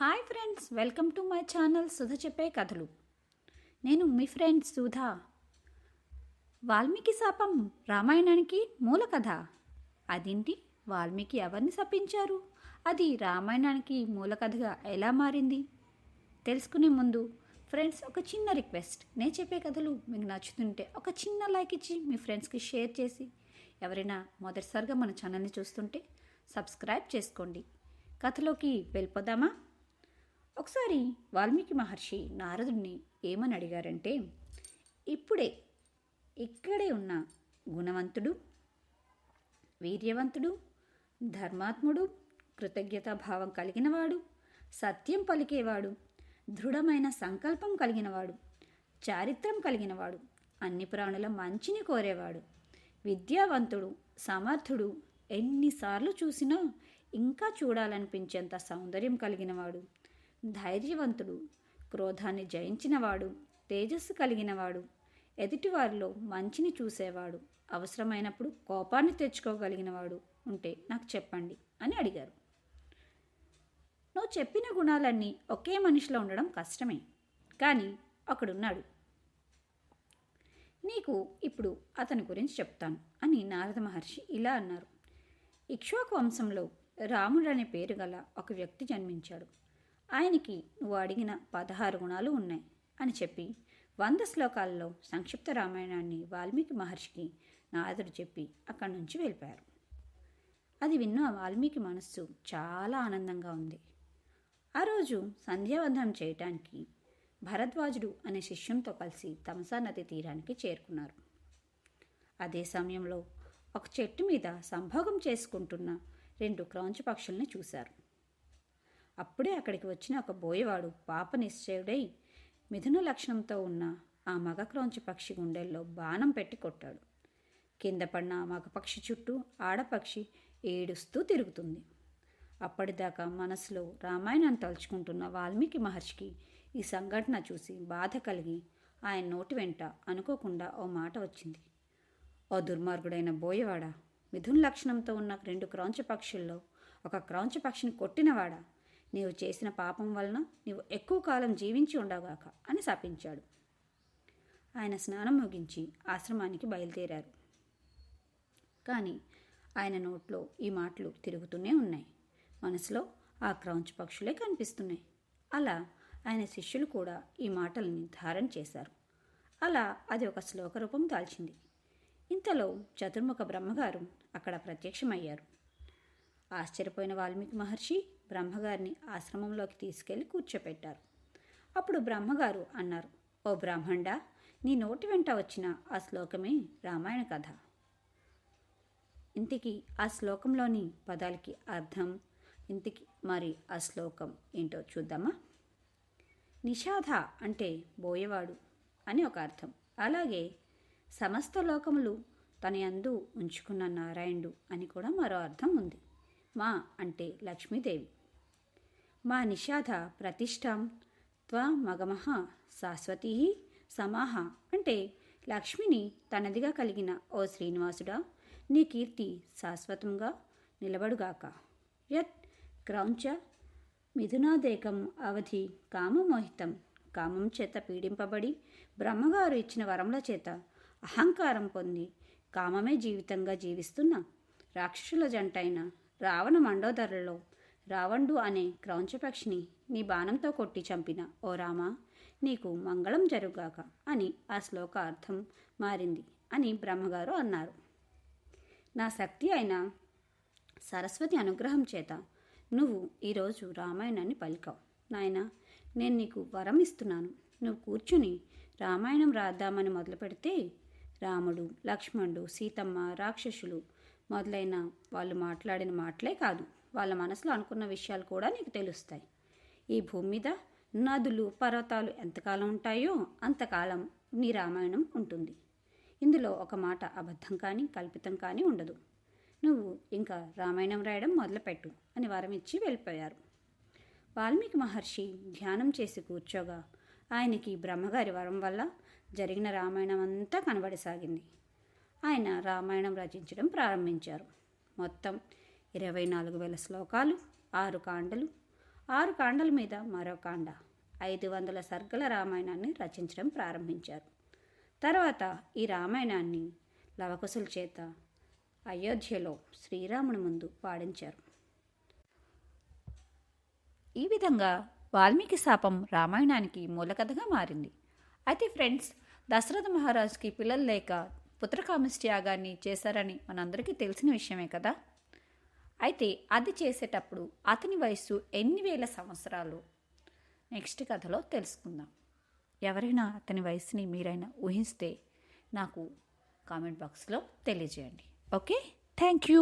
Hi friends, welcome to my channel Sudha చెప్పే కథలు. నేను మీ ఫ్రెండ్ సుధా. వాల్మీకి శాపం రామాయణానికి మూల కథ. అదేంటి, వాల్మీకి ఎవరిని శపించారు? అది రామాయణానికి మూల కథగా ఎలా మారింది? తెలుసుకునే ముందు ఫ్రెండ్స్, ఒక చిన్న రిక్వెస్ట్. నేను చెప్పే కథలు మీకు నచ్చుతుంటే ఒక చిన్న లైక్ ఇచ్చి మీ ఫ్రెండ్స్కి షేర్ చేసి, ఎవరైనా మొదటిసారిగా మన ఛానల్ని చూస్తుంటే సబ్స్క్రైబ్ చేసుకోండి. కథలోకి వెళ్ళిపోదామా? ఒకసారి వాల్మీకి మహర్షి నారదుడిని ఏమని అడిగారంటే, ఇక్కడే ఉన్న గుణవంతుడు, వీర్యవంతుడు, ధర్మాత్ముడు, కృతజ్ఞతాభావం కలిగినవాడు, సత్యం పలికేవాడు, దృఢమైన సంకల్పం కలిగినవాడు, చారిత్రం కలిగినవాడు, అన్ని ప్రాణుల మంచిని కోరేవాడు, విద్యావంతుడు, సమర్థుడు, ఎన్నిసార్లు చూసినా ఇంకా చూడాలనిపించేంత సౌందర్యం కలిగినవాడు, ధైర్యవంతుడు, క్రోధాన్ని జయించినవాడు, తేజస్సు కలిగినవాడు, ఎదుటివారిలో మంచిని చూసేవాడు, అవసరమైనప్పుడు కోపాన్ని తెచ్చుకోగలిగినవాడు ఉంటే నాకు చెప్పండి అని అడిగారు. నువ్వు చెప్పిన గుణాలన్నీ ఒకే మనిషిలో ఉండడం కష్టమే, కానీ ఒకడున్నాడు. నీకు ఇప్పుడు అతని గురించి చెప్తాను అని నారద మహర్షి ఇలా అన్నారు. ఇక్ష్వాకు వంశంలో రాముడు అనే పేరు గల ఒక వ్యక్తి జన్మించాడు. ఆయనకి నువ్వు అడిగిన 16 గుణాలు ఉన్నాయి అని చెప్పి 100 శ్లోకాల్లో సంక్షిప్త రామాయణాన్ని వాల్మీకి మహర్షికి నారదుడు చెప్పి అక్కడి నుంచి వెళ్ళిపోయారు. అది విన్న వాల్మీకి మనస్సు చాలా ఆనందంగా ఉంది. ఆ రోజు సంధ్యావందనం చేయటానికి భరద్వాజుడు అనే శిష్యునితో కలిసి తమసా నది తీరానికి చేరుకున్నారు. అదే సమయంలో ఒక చెట్టు మీద సంభోగం చేసుకుంటున్న 2 క్రౌంచ పక్షుల్ని చూశారు. అప్పుడే అక్కడికి వచ్చిన ఒక బోయవాడు పాప నిశ్చయుడై మిథున లక్షణంతో ఉన్న ఆ మగ క్రౌంచ పక్షి గుండెల్లో బాణం పెట్టి కొట్టాడు. కింద పడిన ఆ మగపక్షి చుట్టూ ఆడపక్షి ఏడుస్తూ తిరుగుతుంది. అప్పటిదాకా మనసులో రామాయణాన్ని తలుచుకుంటున్న వాల్మీకి మహర్షికి ఈ సంఘటన చూసి బాధ కలిగి ఆయన నోటి వెంట అనుకోకుండా ఓ మాట వచ్చింది. ఓ దుర్మార్గుడైన బోయవాడా, మిథున లక్షణంతో ఉన్న 2 క్రౌంచ పక్షుల్లో ఒక క్రౌంచ పక్షిని కొట్టినవాడా, నీవు చేసిన పాపం వలన నీవు ఎక్కువ కాలం జీవించి ఉండగాక అని శపించాడు. ఆయన స్నానం ముగించి ఆశ్రమానికి బయలుదేరారు. కానీ ఆయన నోట్లో ఈ మాటలు తిరుగుతూనే ఉన్నాయి. మనసులో ఆ క్రౌంచ పక్షులే కనిపిస్తున్నాయి. అలా ఆయన శిష్యులు కూడా ఈ మాటల్ని ధారణ చేశారు. అలా అది ఒక శ్లోక రూపం దాల్చింది. ఇంతలో చతుర్ముఖ బ్రహ్మగారు అక్కడ ప్రత్యక్షమయ్యారు. ఆశ్చర్యపోయిన వాల్మీకి మహర్షి బ్రహ్మగారిని ఆశ్రమంలోకి తీసుకెళ్లి కూర్చోపెట్టారు. అప్పుడు బ్రహ్మగారు అన్నారు, ఓ బ్రాహ్మణుడా, నీ నోటి వెంట వచ్చిన ఆ శ్లోకమే రామాయణ కథ. ఇంతకీ ఆ శ్లోకంలోని పదాలకి అర్థం, మరి ఆ శ్లోకం ఏంటో చూద్దామా? నిషాధ అంటే బోయవాడు అని ఒక అర్థం. అలాగే సమస్త లోకములు తన యందు ఉంచుకున్న నారాయణుడు అని కూడా మరో అర్థం ఉంది. మా అంటే లక్ష్మీదేవి. మా నిషాధ ప్రతిష్టాం త్వమగమః శాశ్వతీ సమాహ అంటే లక్ష్మిని తనదిగా కలిగిన ఓ శ్రీనివాసుడా, నీ కీర్తి శాశ్వతంగా నిలబడుగాక. యత్ క్రౌంచ మిథునాదేకం అవధి కామమోహితం, కామం చేత పీడింపబడి బ్రహ్మగారు ఇచ్చిన వరముల చేత అహంకారం పొంది కామమే జీవితంగా జీవిస్తున్న రాక్షసుల జంటైన రావణ మండోదరలో రావణుడు అనే క్రౌంచపక్షిని నీ బాణంతో కొట్టి చంపిన ఓ రామ, నీకు మంగళం జరుగాక అని ఆ శ్లోక అర్థం మారింది అని బ్రహ్మగారు అన్నారు. నా శక్తి అయిన సరస్వతి అనుగ్రహం చేత నువ్వు ఈరోజు రామాయణాన్ని పలికావు. నాయన, నేను నీకు వరం ఇస్తున్నాను. నువ్వు కూర్చుని రామాయణం రాద్దామని మొదలు పెడితే రాముడు, లక్ష్మణుడు, సీతమ్మ, రాక్షసులు మొదలైన వాళ్ళు మాట్లాడిన మాటలే కాదు, వాళ్ళ మనసులో అనుకున్న విషయాలు కూడా నీకు తెలుస్తాయి. ఈ భూమి మీద నదులు, పర్వతాలు ఎంతకాలం ఉంటాయో అంతకాలం నీ రామాయణం ఉంటుంది. ఇందులో ఒక మాట అబద్ధం కానీ కల్పితం కానీ ఉండదు. నువ్వు ఇంకా రామాయణం రాయడం మొదలుపెట్టు అని వరం ఇచ్చి వెళ్ళిపోయారు. వాల్మీకి మహర్షి ధ్యానం చేసి కూర్చోగా ఆయనకి బ్రహ్మగారి వరం వల్ల జరిగిన రామాయణం అంతా కనబడసాగింది. ఆయన రామాయణం రచించడం ప్రారంభించారు. మొత్తం 24,000 శ్లోకాలు, 6 కాండలు, 6 కాండల మీద మరో కాండ 500 సర్గల రామాయణాన్ని రచించడం ప్రారంభించారు. తర్వాత ఈ రామాయణాన్ని లవకుశుల చేత అయోధ్యలో శ్రీరాముని ముందు పాడించారు. ఈ విధంగా వాల్మీకి శాపం రామాయణానికి మూలకథగా మారింది. అయితే ఫ్రెండ్స్, దశరథ మహారాజుకి పిల్లలు లేక పుత్రకామేష్టి చేశారని మనందరికీ తెలిసిన విషయమే కదా. అయితే అది చేసేటప్పుడు అతని వయస్సు ఎన్ని వేల సంవత్సరాలు నెక్స్ట్ కథలో తెలుసుకుందాం. ఎవరైనా అతని వయసుని మీరైనా ఊహిస్తే నాకు కామెంట్ బాక్స్లో తెలియజేయండి. Okay, thank you.